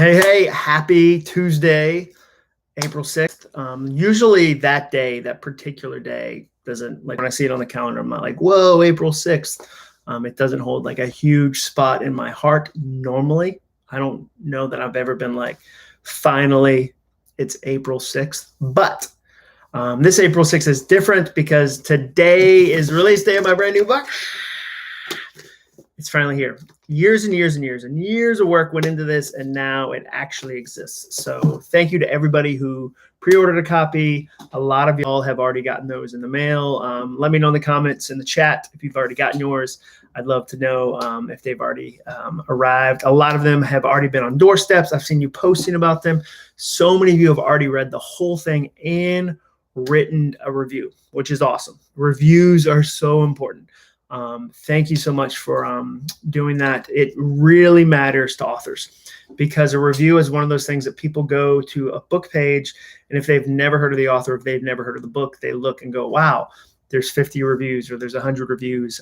Hey, happy Tuesday, April 6th. Usually that day, that particular day doesn't, like when I see it on the calendar, I'm not like, whoa, April 6th. It doesn't hold like a huge spot in my heart normally. I don't know that I've ever been like, finally, it's April 6th. But this April 6th is different because today is release day of my brand new book. It's finally here. Years and years and years and years of work went into this, and now it actually exists. So thank you to everybody who pre-ordered a copy. A lot of y'all have already gotten those in the mail. Let me know in the comments in the chat if you've already gotten yours. I'd love to know if they've already arrived. A lot of them have already been on doorsteps. I've seen you posting about them. So many of you have already read the whole thing and written a review, which is awesome. Reviews are so important. Thank you so much for doing that. It really matters to authors because a review is one of those things that people go to a book page, and if they've never heard of the author, if they've never heard of the book, they look and go, wow, there's 50 reviews or there's 100 reviews.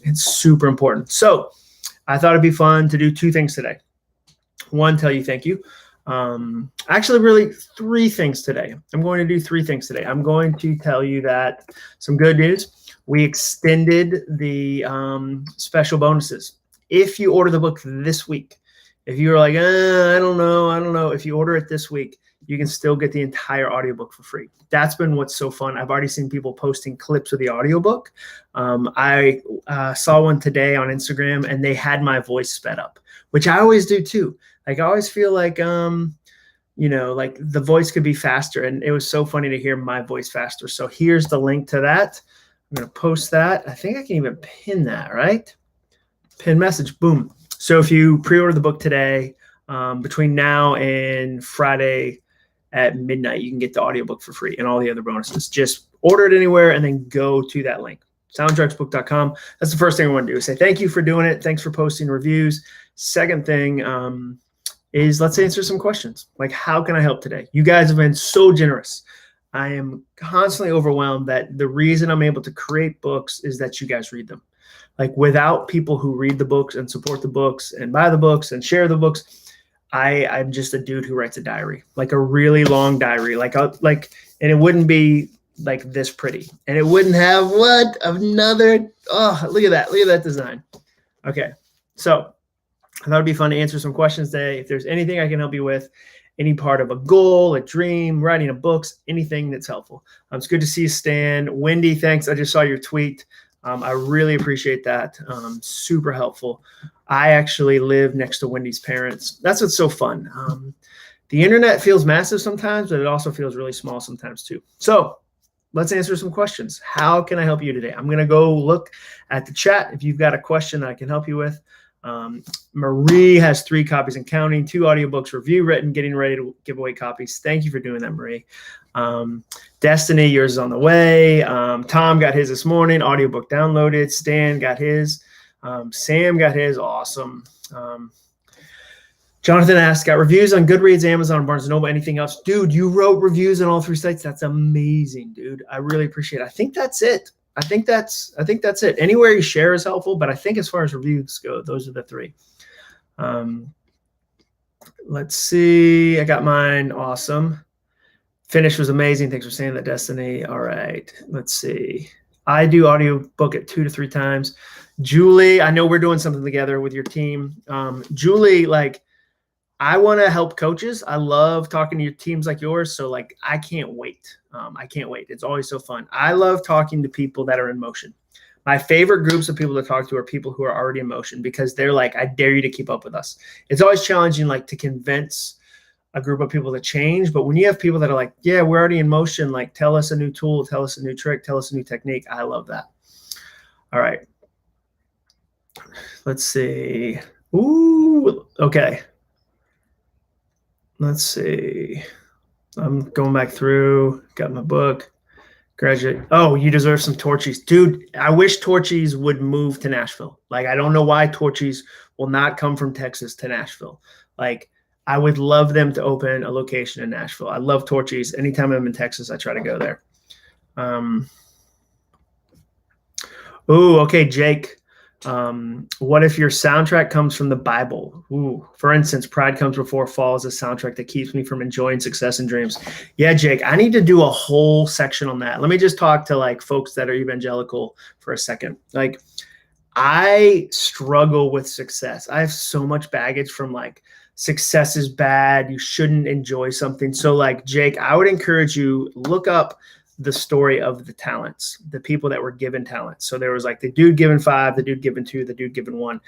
It's super important. So I thought it'd be fun to do two things today. One, tell you thank you. Actually, really three things today. I'm going to do three things today. I'm going to tell you that some good news. We extended the special bonuses. If you order the book this week, if you're like, I don't know. If you order it this week, you can still get the entire audiobook for free. That's been what's so fun. I've already seen people posting clips of the audiobook. I saw one today on Instagram, and they had my voice sped up, which I always do too. Like I always feel like, like the voice could be faster, and it was so funny to hear my voice faster. So here's the link to that. I'm going to post that. I think I can even pin that, right? Pin message, boom. So if you pre-order the book today, between now and Friday at midnight, you can get the audiobook for free and all the other bonuses. Just order it anywhere and then go to that link, soundtracksbook.com. That's the first thing I want to do is say thank you for doing it. Thanks for posting reviews. Second thing is let's answer some questions. Like, how can I help today? You guys have been so generous. I am constantly overwhelmed that the reason I'm able to create books is that you guys read them. Like without people who read the books and support the books and buy the books and share the books, I'm just a dude who writes a diary, like a really long diary, and it wouldn't be like this pretty, and it wouldn't have look at that design. Okay, so I thought it'd be fun to answer some questions today. If there's anything I can help you with, any part of a goal, a dream, writing a book, anything that's helpful. It's good to see you, Stan. Wendy, thanks. I just saw your tweet. I really appreciate that. Super helpful. I actually live next to Wendy's parents. That's what's so fun. The internet feels massive sometimes, but it also feels really small sometimes too. So let's answer some questions. How can I help you today? I'm going to go look at the chat. If you've got a question that I can help you with. Marie has 3 copies and counting, 2 audiobooks, review written, getting ready to give away copies. Thank you for doing that, Marie. Destiny, yours is on the way. Tom got his this morning, audiobook downloaded. Stan got his. Sam got his. Awesome. Jonathan asked, got reviews on Goodreads, Amazon, Barnes & Noble, anything else? Dude, you wrote reviews on all 3 sites. That's amazing, dude. I really appreciate it. I think that's it. I think that's it. Anywhere you share is helpful, but I think as far as reviews go, those are the 3. Let's see. I got mine. Awesome. Finish was amazing. Thanks for saying that, Destiny. All right. Let's see. I do audiobook at 2 to 3 times. Julie, I know we're doing something together with your team. Julie, I want to help coaches. I love talking to your teams like yours. So I can't wait. I can't wait. It's always so fun. I love talking to people that are in motion. My favorite groups of people to talk to are people who are already in motion because they're like, I dare you to keep up with us. It's always challenging, to convince a group of people to change. But when you have people that are like, yeah, we're already in motion, tell us a new tool, tell us a new trick, tell us a new technique. I love that. All right. Let's see. Ooh, okay. Let's see. I'm going back through. Got my book. Graduate. Oh, you deserve some Torchies. Dude, I wish Torchies would move to Nashville. I don't know why Torchies will not come from Texas to Nashville. I would love them to open a location in Nashville. I love Torchies. Anytime I'm in Texas, I try to go there. Oh, okay, Jake. What if your soundtrack comes from the Bible? Ooh, for instance, Pride Comes Before Fall is a soundtrack that keeps me from enjoying success and dreams. Yeah, Jake, I need to do a whole section on that. Let me just talk to like folks that are evangelical for a second. Like, I struggle with success. I have so much baggage from like success is bad. You shouldn't enjoy something. So like, Jake, I would encourage you, look up the story of the talents, the people that were given talents. So there was like the dude given 5, the dude given 2, the dude given 1.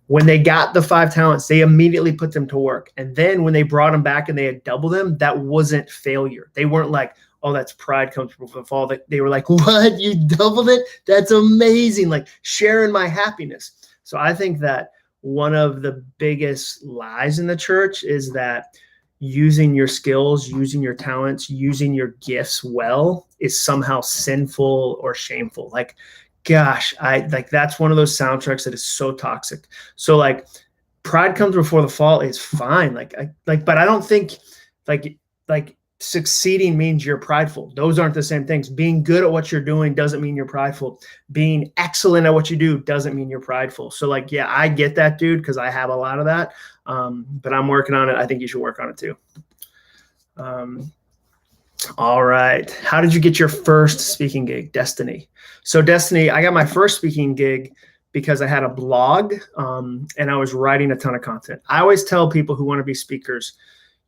When they got the 5 talents, they immediately put them to work. And then when they brought them back and they had doubled them, that wasn't failure. They weren't like, oh, that's pride comes before the fall. They were like, what? You doubled it? That's amazing. Like sharing my happiness. So I think that one of the biggest lies in the church is that using your skills, using your talents, using your gifts well is somehow sinful or shameful. Like, gosh, that's one of those soundtracks that is so toxic. So like pride comes before the fall is fine. But I don't think like succeeding means you're prideful. Those aren't the same things. Being good at what you're doing doesn't mean you're prideful. Being excellent at what you do doesn't mean you're prideful. So like, yeah, I get that, dude, because I have a lot of that. But I'm working on it. I think you should work on it too. All right. How did you get your first speaking gig? Destiny. So Destiny, I got my first speaking gig because I had a blog and I was writing a ton of content. I always tell people who want to be speakers,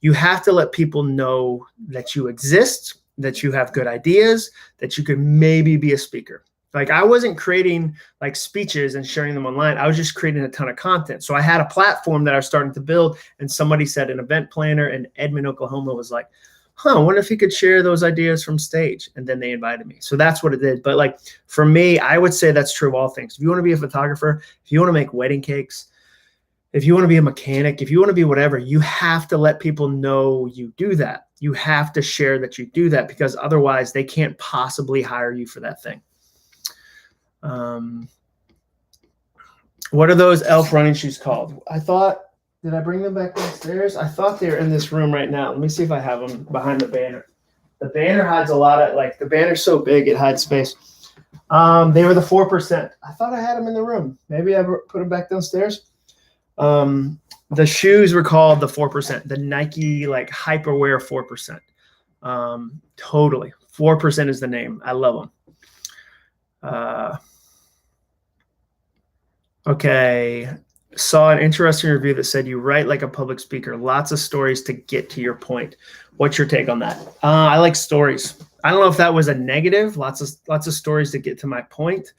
you have to let people know that you exist, that you have good ideas, that you could maybe be a speaker. Like I wasn't creating like speeches and sharing them online. I was just creating a ton of content. So I had a platform that I was starting to build, and somebody said, an event planner in Edmond, Oklahoma was like, I wonder if he could share those ideas from stage. And then they invited me. So that's what it did. But like for me, I would say that's true of all things. If you want to be a photographer, if you want to make wedding cakes, if you want to be a mechanic, if you want to be whatever, you have to let people know you do that. You have to share that you do that, because otherwise they can't possibly hire you for that thing. What are those elf running shoes called? Did I bring them back downstairs? I thought they were in this room right now. Let me see if I have them behind the banner. The banner hides a lot of, like, the banner's so big it hides space. They were the 4%. I thought I had them in the room. Maybe I put them back downstairs. The shoes were called the 4%, the Nike like Hyperwear 4%. Totally. 4% is the name. I love them. Okay. Saw an interesting review that said you write like a public speaker, lots of stories to get to your point. What's your take on that? I like stories. I don't know if that was a negative. Lots of stories to get to my point.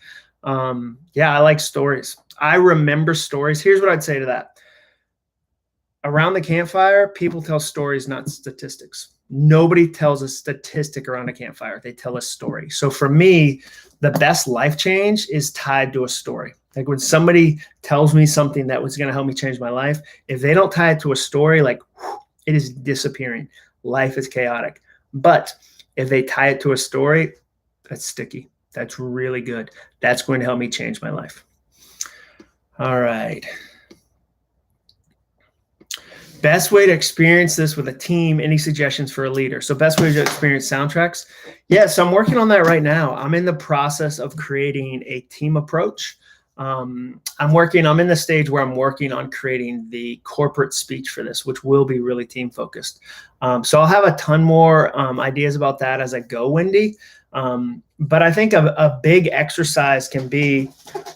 Yeah, I like stories. I remember stories. Here's what I'd say to that. Around the campfire, people tell stories, not statistics. Nobody tells a statistic around a campfire. They tell a story. So for me, the best life change is tied to a story. Like when somebody tells me something that was going to help me change my life, if they don't tie it to a story, like it is disappearing. Life is chaotic. But if they tie it to a story, that's sticky. That's really good. That's going to help me change my life. All right. Best way to experience this with a team. Any suggestions for a leader? So best way to experience soundtracks. Yeah, so I'm working on that right now. I'm in the process of creating a team approach. I'm in the stage where I'm working on creating the corporate speech for this, which will be really team focused. So I'll have a ton more ideas about that as I go, Wendy. But I think a big exercise can be,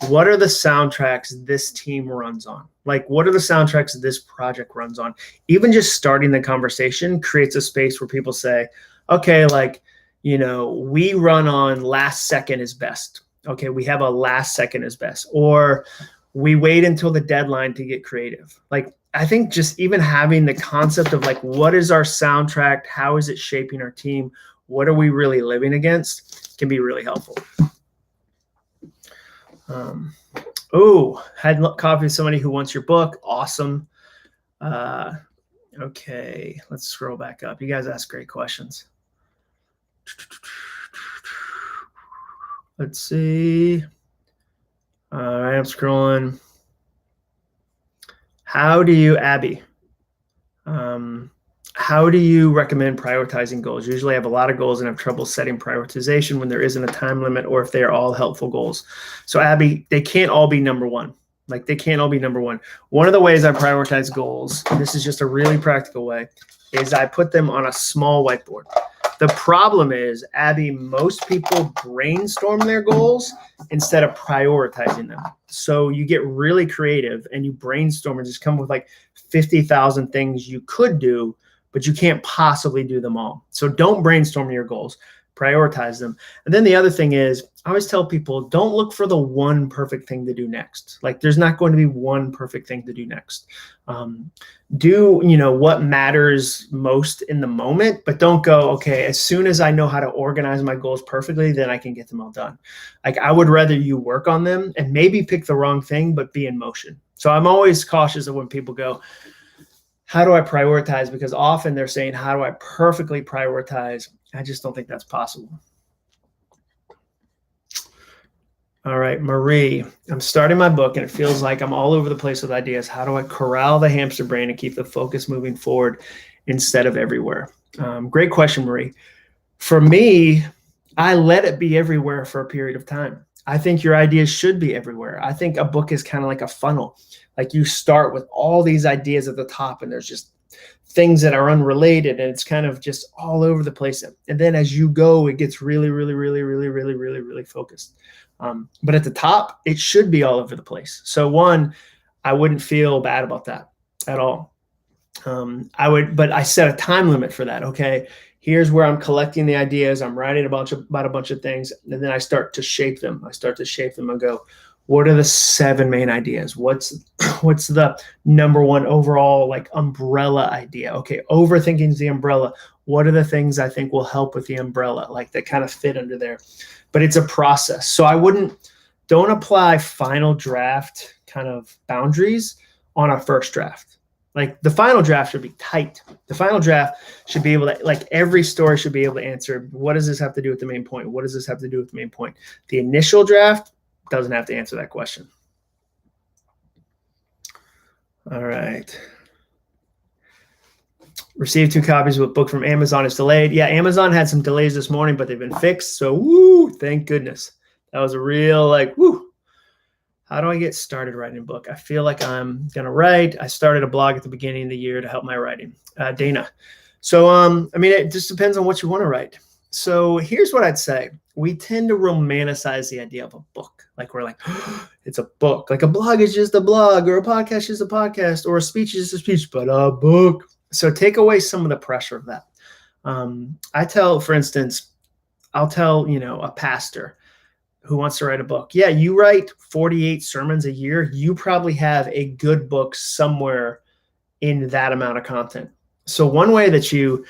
what are the soundtracks this team runs on? Like, what are the soundtracks this project runs on? Even just starting the conversation creates a space where people say, okay, like, we run on last second is best. Okay, we have a last second is best. Or we wait until the deadline to get creative. Like, I think just even having the concept of like, what is our soundtrack? How is it shaping our team? What are we really living against can be really helpful. Had coffee with somebody who wants your book. Awesome. Okay, let's scroll back up. You guys ask great questions. Let's see. All right, I'm scrolling. How do you, Abby? how do you recommend prioritizing goals? Usually I have a lot of goals and have trouble setting prioritization when there isn't a time limit or if they are all helpful goals. So Abby, they can't all be number one. Like they can't all be number one. One of the ways I prioritize goals, and this is just a really practical way, is I put them on a small whiteboard. The problem is, Abby, most people brainstorm their goals instead of prioritizing them. So you get really creative and you brainstorm and just come with like 50,000 things you could do, but you can't possibly do them all. So don't brainstorm your goals, prioritize them. And then the other thing is, I always tell people, don't look for the one perfect thing to do next. Like there's not going to be one perfect thing to do next. Do, what matters most in the moment, but don't go, okay, as soon as I know how to organize my goals perfectly, then I can get them all done. Like I would rather you work on them and maybe pick the wrong thing, but be in motion. So I'm always cautious of when people go, how do I prioritize? Because often they're saying, how do I perfectly prioritize? I just don't think that's possible. All right, Marie, I'm starting my book and it feels like I'm all over the place with ideas. How do I corral the hamster brain and keep the focus moving forward instead of everywhere? Great question, Marie. For me, I let it be everywhere for a period of time. I think your ideas should be everywhere. I think a book is kind of like a funnel. Like you start with all these ideas at the top and there's just things that are unrelated and it's kind of just all over the place. And then as you go, it gets really, really, really, really, really, really, really focused. But at the top, it should be all over the place. So one, I wouldn't feel bad about that at all. But I set a time limit for that. Okay, here's where I'm collecting the ideas. I'm writing about a bunch of things, and then I start to shape them. And go, what are the 7 main ideas? What's the number one overall like umbrella idea? Okay, overthinking is the umbrella. What are the things I think will help with the umbrella, like that kind of fit under there? But it's a process. So don't apply final draft kind of boundaries on a first draft. Like the final draft should be tight. The final draft should be able to, like every story should be able to answer, what does this have to do with the main point? What does this have to do with the main point? The initial draft doesn't have to answer that question. All right. Received 2 copies of a book from Amazon. Is delayed. Yeah, Amazon had some delays this morning, but they've been fixed. So, woo, thank goodness. That was a real woo. How do I get started writing a book? I feel like I'm going to write. I started a blog at the beginning of the year to help my writing. Dana. So, it just depends on what you want to write. So here's what I'd say. We tend to romanticize the idea of a book. Like we're like, oh, it's a book. Like a blog is just a blog, or a podcast is a podcast, or a speech is a speech, but a book. So take away some of the pressure of that. I'll tell a pastor who wants to write a book. Yeah, you write 48 sermons a year. You probably have a good book somewhere in that amount of content. So one way that you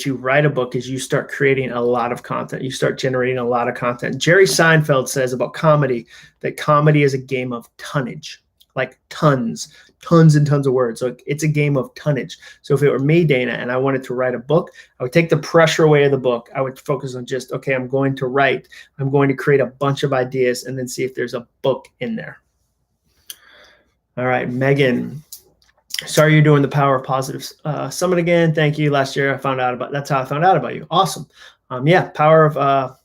write a book is you start creating a lot of content. You start generating a lot of content. Jerry Seinfeld says about comedy that comedy is a game of tonnage, like tons and tons of words. So it's a game of tonnage. So if it were me, Dana, and I wanted to write a book, I would take the pressure away of the book. I would focus on just, okay, I'm going to write. I'm going to create a bunch of ideas and then see if there's a book in there. All right, Megan. Sorry you're doing the Power of Positive Summit again. Thank you. Last year that's how I found out about you. Awesome. Power of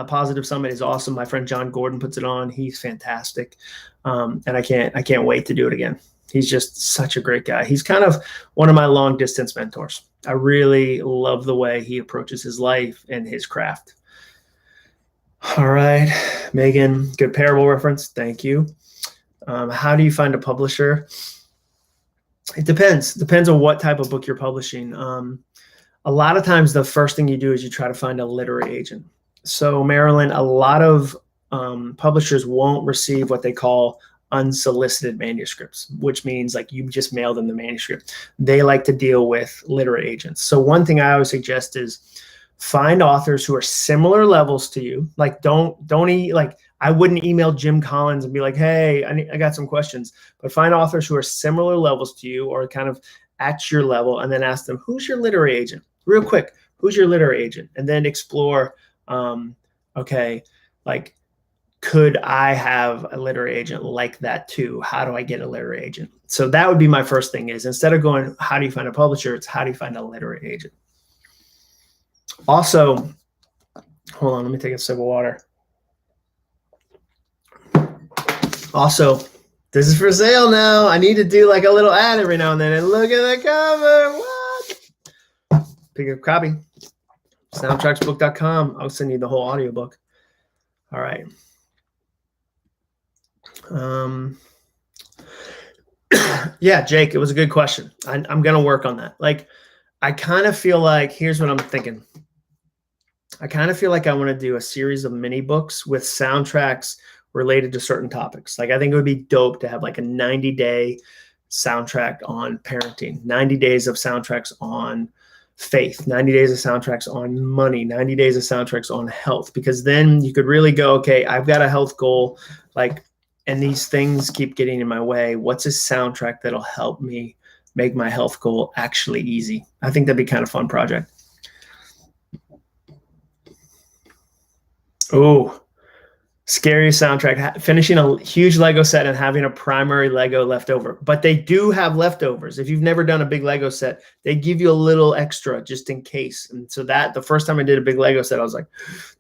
Positive Summit is awesome. My friend John Gordon puts it on. He's fantastic. And I can't wait to do it again. He's just such a great guy. He's kind of one of my long distance mentors. I really love the way he approaches his life and his craft. All right, Megan, good parable reference. Thank you. How do you find a publisher? It depends. Depends on what type of book you're publishing. A lot of times the first thing you do is you try to find a literary agent. So Marilyn, a lot of publishers won't receive what they call unsolicited manuscripts, which means like you just mail them the manuscript. They like to deal with literary agents. So one thing I always suggest is find authors who are similar levels to you. Like I wouldn't email Jim Collins and be like, hey, I got some questions, but find authors who are similar levels to you or kind of at your level, and then ask them, who's your literary agent? Real quick, who's your literary agent? And then explore, could I have a literary agent like that too? How do I get a literary agent? So that would be my first thing, is instead of going, how do you find a publisher? It's how do you find a literary agent? Also, hold on, let me take a sip of water. Also, this is for sale now. I need to do like a little ad every now and then. And look at the cover. What? Pick up a copy. Soundtracksbook.com. I'll send you the whole audiobook. All right. Yeah, Jake, it was a good question. I'm going to work on that. Like, I kind of feel like, here's what I'm thinking. I kind of feel like I want to do a series of mini books with soundtracks related to certain topics. Like, I think it would be dope to have like a 90-day soundtrack on parenting, 90 days of soundtracks on faith, 90 days of soundtracks on money, 90 days of soundtracks on health, because then you could really go, okay, I've got a health goal, like, and these things keep getting in my way. What's a soundtrack that'll help me make my health goal actually easy? I think that'd be kind of a fun project. Oh, scariest soundtrack, finishing a huge Lego set and having a primary Lego left over. But they do have leftovers. If you've never done a big Lego set, they give you a little extra just in case. And so that the first time I did a big Lego set, I was like,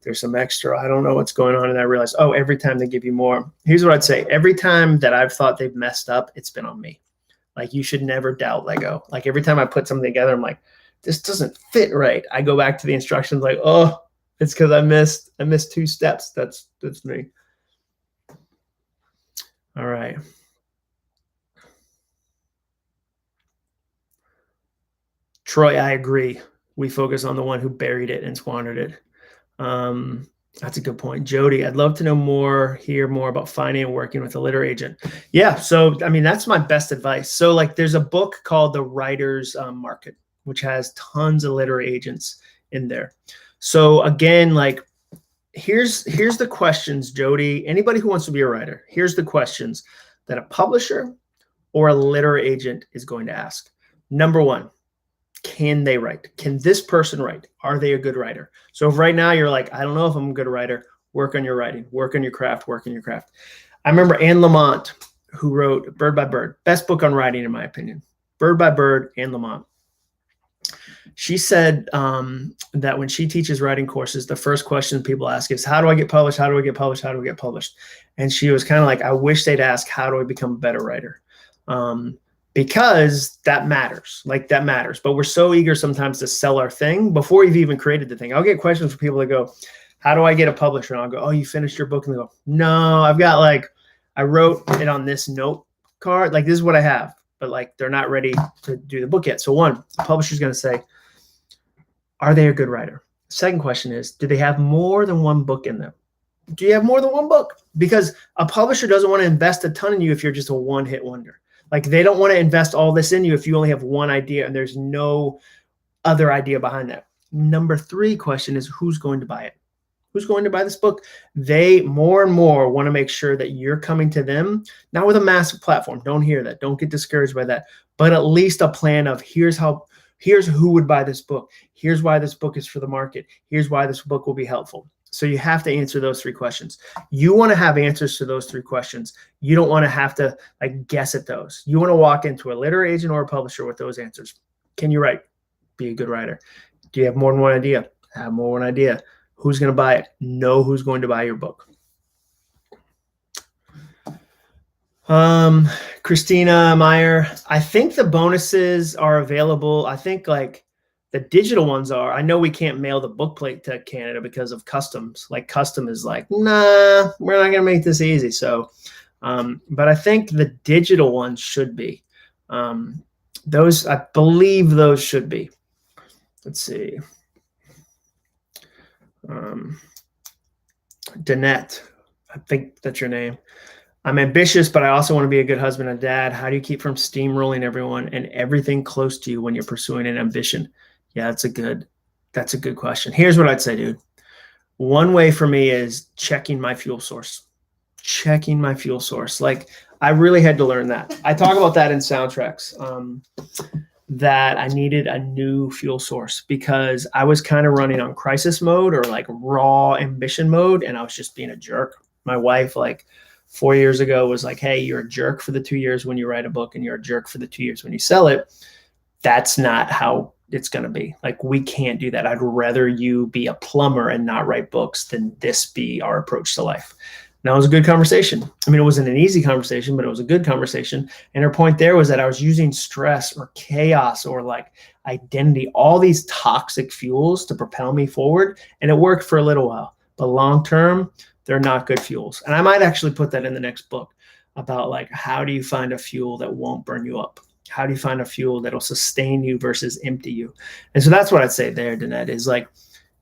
there's some extra. I don't know what's going on. And I realized, oh, every time they give you more. Here's what I'd say. Every time that I've thought they've messed up, it's been on me. Like, you should never doubt Lego. Like, every time I put something together, I'm like, this doesn't fit right. I go back to the instructions like, oh, it's because I missed 2 steps. That's me. All right. Troy, I agree. We focus on the one who buried it and squandered it. That's a good point. Jody, I'd love to hear more about finding and working with a literary agent. Yeah. So, I mean, that's my best advice. So, like, there's a book called The Writer's Market, which has tons of literary agents in there. So again, like, here's the questions, Jody. Anybody who wants to be a writer, here's the questions that a publisher or a literary agent is going to ask. Number 1, can they write? Can this person write? Are they a good writer? So if right now you're like, I don't know if I'm a good writer, work on your writing, work on your craft, work on your craft. I remember Anne Lamott, who wrote Bird by Bird, best book on writing, in my opinion. Bird by Bird, Anne Lamott. She said that when she teaches writing courses, the first question people ask is, how do I get published? How do I get published? How do I get published? And she was kind of like, I wish they'd ask, how do I become a better writer? Because that matters. Like, that matters. But we're so eager sometimes to sell our thing before you've even created the thing. I'll get questions from people that go, how do I get a publisher? And I'll go, oh, you finished your book? And they go, no, I've got, like, I wrote it on this note card. Like, this is what I have. But, like, they're not ready to do the book yet. So one, the publisher's going to say, are they a good writer? Second question is, do they have more than one book in them? Do you have more than one book? Because a publisher doesn't want to invest a ton in you if you're just a one-hit wonder. Like, they don't want to invest all this in you if you only have one idea and there's no other idea behind that. Number 3 question is, who's going to buy it? Who's going to buy this book? They more and more want to make sure that you're coming to them, not with a massive platform. Don't hear that. Don't get discouraged by that. But at least a plan of, here's who would buy this book. Here's why this book is for the market. Here's why this book will be helpful. So you have to answer those 3 questions. You want to have answers to those 3 questions. You don't want to have to, like, guess at those. You want to walk into a literary agent or a publisher with those answers. Can you write? Be a good writer. Do you have more than one idea? Have more than one idea. Who's going to buy it? Know who's going to buy your book. Christina Meyer, I think the bonuses are available. I think, like, the digital ones are. I know we can't mail the book plate to Canada because of customs. Like, custom is like, nah, we're not going to make this easy. So, but I think the digital ones should be. Those, I believe those should be. Let's see. Danette, I think that's your name. I'm ambitious, but I also want to be a good husband and dad. How do you keep from steamrolling everyone and everything close to you when you're pursuing an ambition? Yeah, that's a good question. Here's what I'd say, dude. One way for me is checking my fuel source. Checking my fuel source. Like, I really had to learn that. I talk about that in soundtracks, that I needed a new fuel source because I was kind of running on crisis mode or like raw ambition mode, and I was just being a jerk. My wife, like 4 years ago, was like, hey, you're a jerk for the 2 years when you write a book, and you're a jerk for the 2 years when you sell it. That's not how it's going to be. Like, we can't do that. I'd rather you be a plumber and not write books than this be our approach to life. And that was a good conversation. I mean, it wasn't an easy conversation, but it was a good conversation. And her point there was that I was using stress or chaos or like identity, all these toxic fuels to propel me forward. And it worked for a little while, but long-term, they're not good fuels. And I might actually put that in the next book about like, how do you find a fuel that won't burn you up? How do you find a fuel that'll sustain you versus empty you? And so that's what I'd say there, Danette, is like,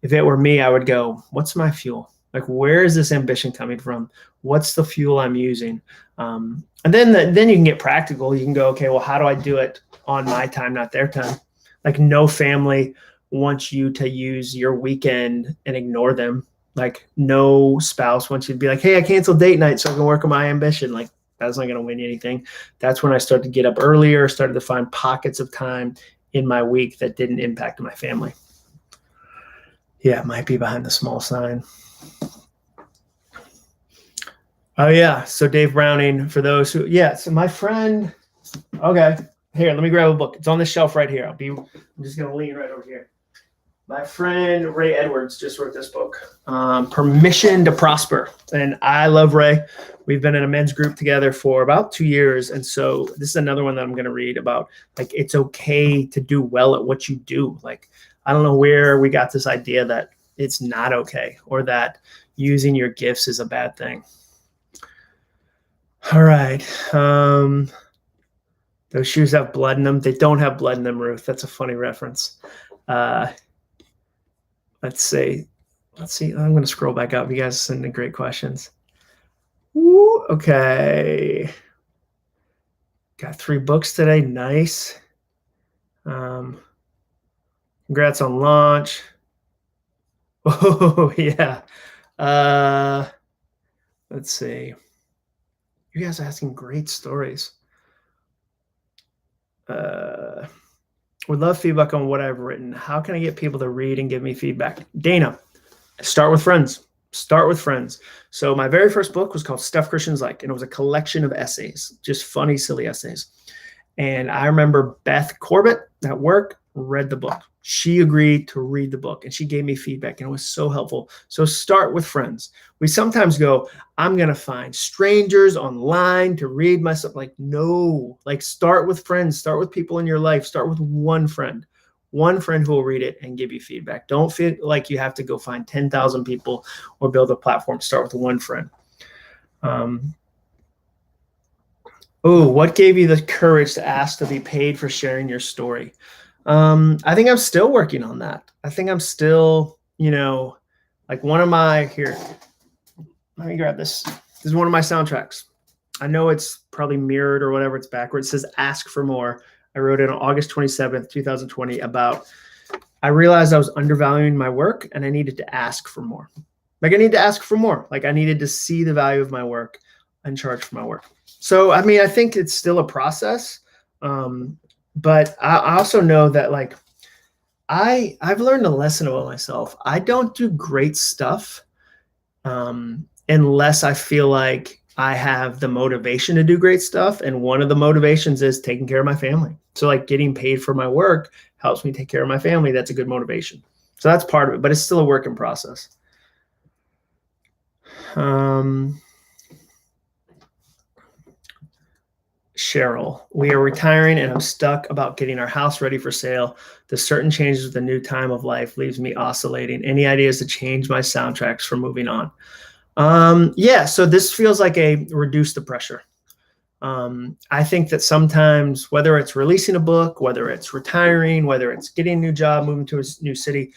if it were me, I would go, what's my fuel? Like, where is this ambition coming from? What's the fuel I'm using? And then you can get practical. You can go, okay, well, how do I do it on my time, not their time? Like, no family wants you to use your weekend and ignore them. Like, no spouse wants you to be like, hey, I canceled date night so I can work on my ambition. Like, that's not going to win you anything. That's when I started to get up earlier, started to find pockets of time in my week that didn't impact my family. Yeah, it might be behind the small sign. Oh, yeah. So Dave Browning, for those who, yeah. So my friend, okay, here, let me grab a book. It's on the shelf right here. I'm just going to lean right over here. My friend Ray Edwards just wrote this book, Permission to Prosper. And I love Ray. We've been in a men's group together for about 2 years. And so this is another one that I'm going to read about, like, it's okay to do well at what you do. Like, I don't know where we got this idea that it's not okay or that using your gifts is a bad thing. All right. Those shoes have blood in them. They don't have blood in them, Ruth. That's a funny reference. Let's see. I'm going to scroll back up. You guys send in great questions. Ooh, okay. Got 3 books today. Nice. Congrats on launch. Oh, yeah. Let's see. You guys are asking great stories. Would love feedback on what I've written. How can I get people to read and give me feedback? Dana, start with friends. Start with friends. So my very first book was called Stuff Christians Like, and it was a collection of essays, just funny, silly essays. And I remember Beth Corbett at work read the book. She agreed to read the book, and she gave me feedback, and it was so helpful. So start with friends. We sometimes go, I'm going to find strangers online to read my stuff. Like, no, like, start with friends. Start with people in your life. Start with one friend who will read it and give you feedback. Don't feel like you have to go find 10,000 people or build a platform. Start with one friend. What gave you the courage to ask to be paid for sharing your story? I think I'm still working on that. I think I'm still, like, one of my, here, let me grab this. This is one of my soundtracks. I know it's probably mirrored or whatever. It's backwards. It says ask for more. I wrote it on August 27th, 2020 about, I realized I was undervaluing my work and I needed to ask for more. Like, I need to ask for more. Like, I needed to see the value of my work and charge for my work. So, I mean, I think it's still a process. But I also know that, like, I've learned a lesson about myself. I don't do great stuff unless I feel like I have the motivation to do great stuff. And one of the motivations is taking care of my family. So, like, getting paid for my work helps me take care of my family. That's a good motivation. So that's part of it, but it's still a work in process. Cheryl, we are retiring and I'm stuck about getting our house ready for sale. The certain changes with the new time of life leaves me oscillating. Any ideas to change my soundtracks for moving on? Yeah, so this feels like a reduce the pressure. I think that sometimes, whether it's releasing a book, whether it's retiring, whether it's getting a new job, moving to a new city,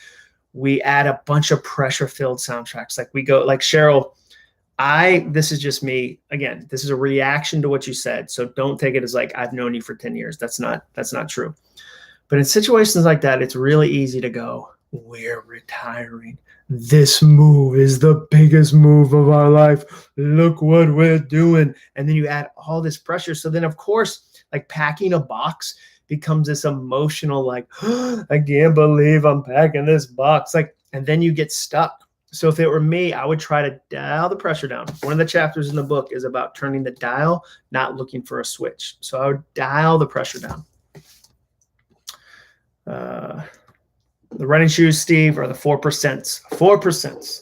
we add a bunch of pressure-filled soundtracks. Like, we go, like, Cheryl, this is just me. Again, this is a reaction to what you said. So don't take it as like, I've known you for 10 years. That's not true. But in situations like that, it's really easy to go, we're retiring. This move is the biggest move of our life. Look what we're doing. And then you add all this pressure. So then, of course, like, packing a box becomes this emotional, like, I can't believe I'm packing this box. Like, and then you get stuck. So if it were me, I would try to dial the pressure down. One of the chapters in the book is about turning the dial, not looking for a switch. So I would dial the pressure down. The running shoes, Steve, are the 4%. 4%.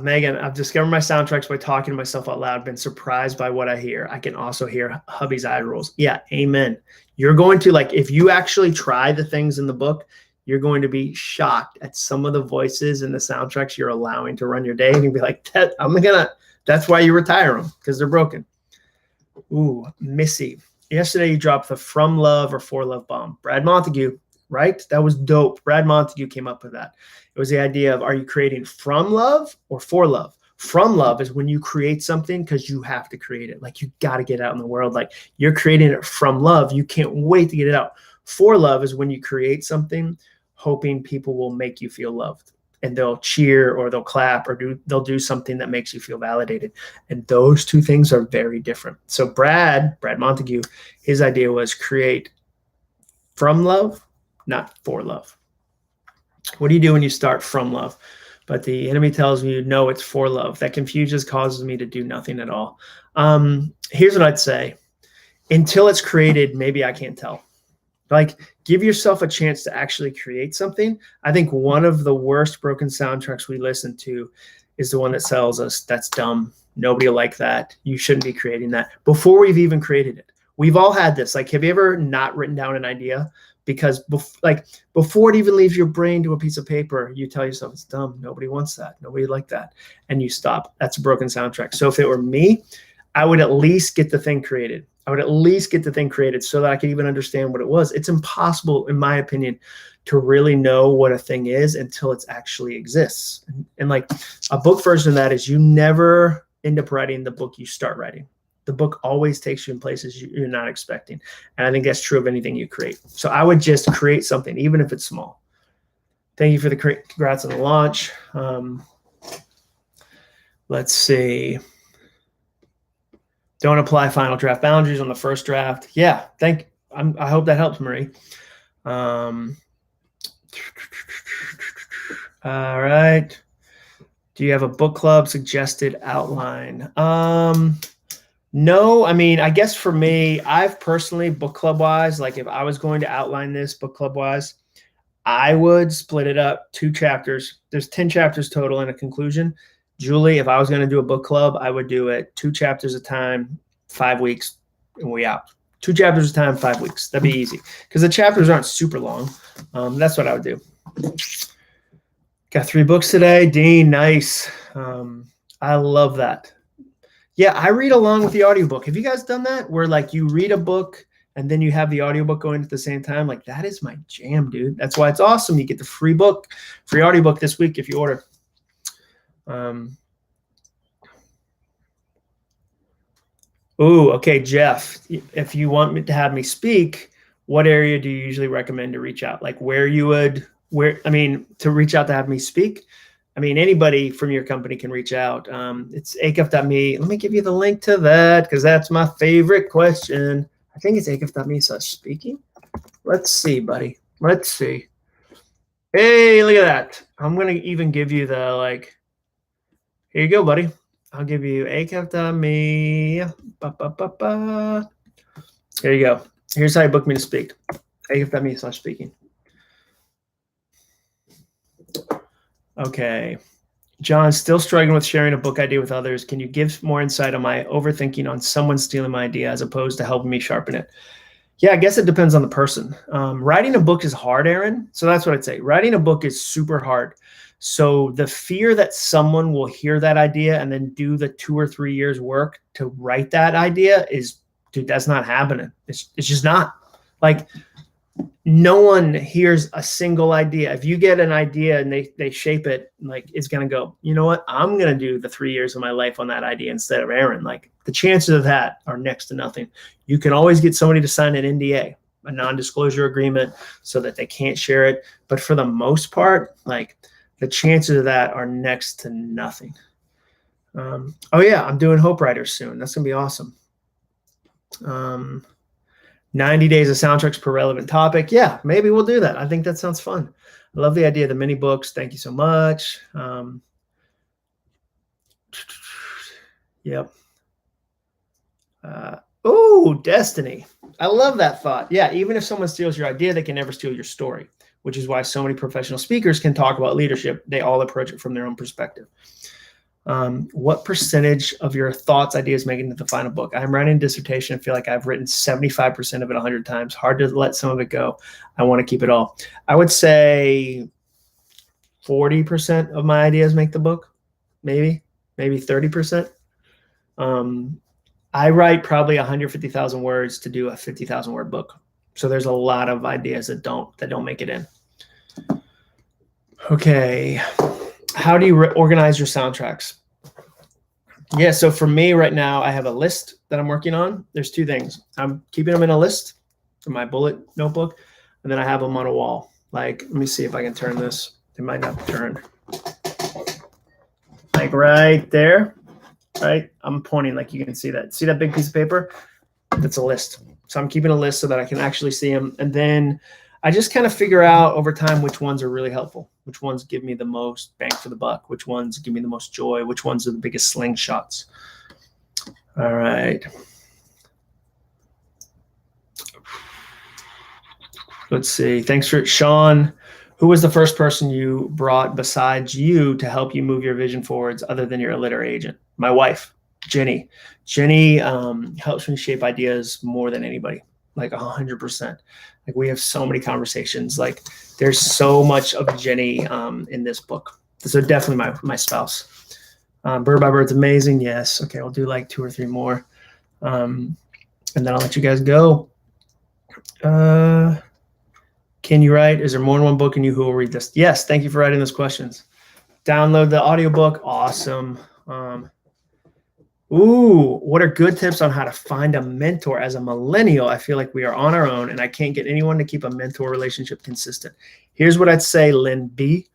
Megan, I've discovered my soundtracks by talking to myself out loud. Been surprised by what I hear. I can also hear hubby's eye rolls. Yeah, amen. You're going to, like, if you actually try the things in the book, you're going to be shocked at some of the voices and the soundtracks you're allowing to run your day. And you'll be like, that's why you retire them, because they're broken. Ooh, Missy. Yesterday you dropped the from love or for love bomb. Brad Montague, right? That was dope. Brad Montague came up with that. It was the idea of, are you creating from love or for love? From love is when you create something because you have to create it. Like, you got to get it out in the world. Like, you're creating it from love. You can't wait to get it out. For love is when you create something hoping people will make you feel loved, and they'll cheer or they'll clap or they'll do something that makes you feel validated. And those two things are very different. So Brad Montague, his idea was create from love, not for love. What do you do when you start from love? But the enemy tells me, no, it's for love. That confusion causes me to do nothing at all. Here's what I'd say. Until it's created, maybe I can't tell. Like, give yourself a chance to actually create something. I think one of the worst broken soundtracks we listen to is the one that tells us that's dumb. Nobody will like that. You shouldn't be creating that before we've even created it. We've all had this. Like, have you ever not written down an idea? Because before it even leaves your brain to a piece of paper, you tell yourself it's dumb. Nobody wants that. Nobody like that. And you stop. That's a broken soundtrack. So if it were me, I would at least get the thing created. I would at least get the thing created so that I could even understand what it was. It's impossible, in my opinion, to really know what a thing is until it actually exists. And like, a book version of that is you never end up writing the book you start writing. The book always takes you in places you're not expecting. And I think that's true of anything you create. So I would just create something, even if it's small. Thank you for the congrats on the launch. Let's see. Don't apply final draft boundaries on the first draft. Yeah, I hope that helps, Marie. All right. Do you have a book club suggested outline? No, I mean, I guess for me, I've personally, book club wise, like if I was going to outline this book club wise, I would split it up 2 chapters. There's 10 chapters total and a conclusion. Julie, if I was going to do a book club, I would do it 2 chapters a time, 5 weeks, and we out. 2 chapters a time, 5 weeks. That'd be easy because the chapters aren't super long. That's what I would do. Got 3 books today. Dean, nice. I love that. Yeah, I read along with the audiobook. Have you guys done that? Where like you read a book and then you have the audiobook going at the same time? Like, that is my jam, dude. That's why it's awesome. You get the free audiobook this week if you order. Okay, Jeff, if you want me to have me speak, what area do you usually recommend to reach out? Like to reach out to have me speak? I mean, anybody from your company can reach out. It's acuff.me. Let me give you the link to that because that's my favorite question. I think it's acuff.me/speaking. Let's see, buddy. Let's see. Hey, look at that. I'm going to even give you the, here you go, buddy. I'll give you acuff.me. Here you go. Here's how you book me to speak. acuff.me/speaking. Okay. John, still struggling with sharing a book idea with others. Can you give more insight on my overthinking on someone stealing my idea as opposed to helping me sharpen it? Yeah, I guess it depends on the person. Writing a book is hard, Aaron. So that's what I'd say. Writing a book is super hard. So the fear that someone will hear that idea and then do the 2 or 3 years work to write that idea is, dude, that's not happening. It's just not. Like, no one hears a single idea. If you get an idea and they shape it, like, it's going to go, you know what? I'm going to do the 3 years of my life on that idea instead of Aaron. Like, the chances of that are next to nothing. You can always get somebody to sign an NDA, a non-disclosure agreement, so that they can't share it. But for the most part, like, the chances of that are next to nothing. Oh yeah, I'm doing Hope Writers soon. That's going to be awesome. 90 days of soundtracks per relevant topic. Yeah, maybe we'll do that. I think that sounds fun. I love the idea of the mini books. Thank you so much. Yep. Oh, destiny. I love that thought. Yeah, even if someone steals your idea, they can never steal your story, which is why so many professional speakers can talk about leadership. They all approach it from their own perspective. What percentage of your thoughts, ideas make it into the final book? I'm writing a dissertation. I feel like I've written 75% of it 100 times. Hard to let some of it go. I want to keep it all. I would say 40% of my ideas make the book, maybe 30%. I write probably 150,000 words to do a 50,000 word book. So there's a lot of ideas that don't make it in. Okay. How do you organize your soundtracks? Yeah. So for me right now, I have a list that I'm working on. There's two things. I'm keeping them in a list in my bullet notebook, and then I have them on a wall. Like, let me see if I can turn this. It might not turn. Like right there. Right? I'm pointing like you can see that. See that big piece of paper? That's a list. So I'm keeping a list so that I can actually see them. And then I just kind of figure out over time which ones are really helpful, which ones give me the most bang for the buck, which ones give me the most joy, which ones are the biggest slingshots. All right. Let's see. Thanks for Sean. Who was the first person you brought besides you to help you move your vision forwards other than your literary agent? My wife, Jenny. Jenny helps me shape ideas more than anybody, like 100%. Like we have so many conversations. Like there's so much of Jenny in this book. So definitely my spouse. Bird by Bird's amazing. Yes. Okay. I'll do like 2 or 3 more. And then I'll let you guys go. Can you write? Is there more than one book in you who will read this? Yes. Thank you for writing those questions. Download the audiobook. Awesome. What are good tips on how to find a mentor? As a millennial, I feel like we are on our own and I can't get anyone to keep a mentor relationship consistent. Here's what I'd say, Lynn B.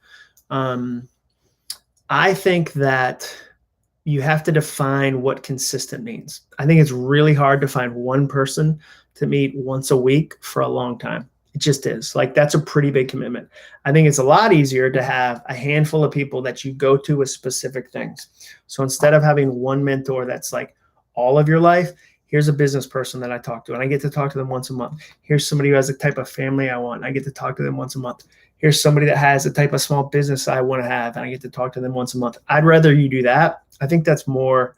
I think that you have to define what consistent means. I think it's really hard to find one person to meet once a week for a long time. It just is. Like that's a pretty big commitment. I think it's a lot easier to have a handful of people that you go to with specific things. So instead of having one mentor that's like all of your life, here's a business person that I talk to and I get to talk to them once a month. Here's somebody who has the type of family I want. I get to talk to them once a month. Here's somebody that has the type of small business I want to have and I get to talk to them once a month. I'd rather you do that. I think that's more,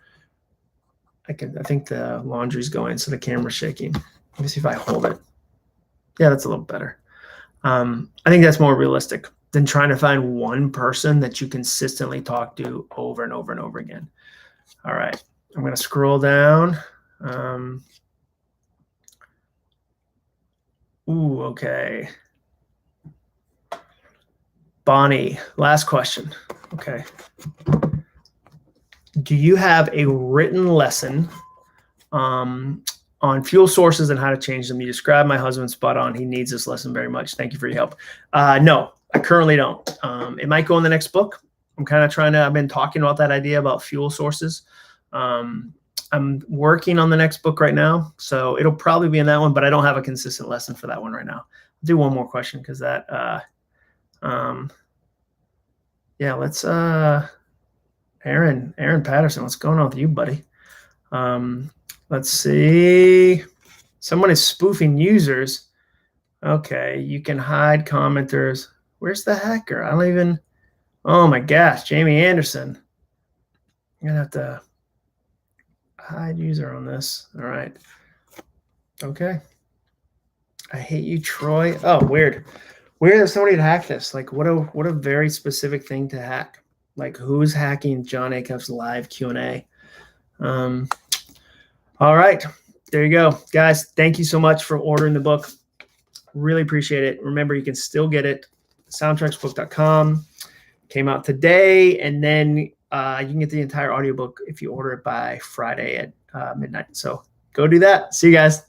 I think the laundry's going, so the camera's shaking. Let me see if I hold it. Yeah, that's a little better. I think that's more realistic than trying to find one person that you consistently talk to over and over and over again. All right, I'm going to scroll down. Okay. Bonnie, last question. Okay. Do you have a written lesson on fuel sources and how to change them? You described my husband spot on. He needs this lesson very much. Thank you for your help. No, I currently don't. It might go in the next book. I'm kind of I've been talking about that idea about fuel sources. I'm working on the next book right now. So it'll probably be in that one, but I don't have a consistent lesson for that one right now. I'll do one more question because that, yeah, let's, Aaron Patterson, what's going on with you, buddy? Let's see. Someone is spoofing users. Okay, you can hide commenters. Where's the hacker? I don't even. Oh my gosh, Jamie Anderson. I'm gonna have to hide user on this. All right. Okay. I hate you, Troy. Oh, weird. Weird that somebody had hacked this. Like, what a very specific thing to hack. Like, who's hacking Jon Acuff's live Q&A? All right, there you go. Guys, thank you so much for ordering the book. Really appreciate it. Remember, you can still get it. Soundtracksbook.com. Came out today, and then you can get the entire audiobook if you order it by Friday at midnight. So go do that. See you guys.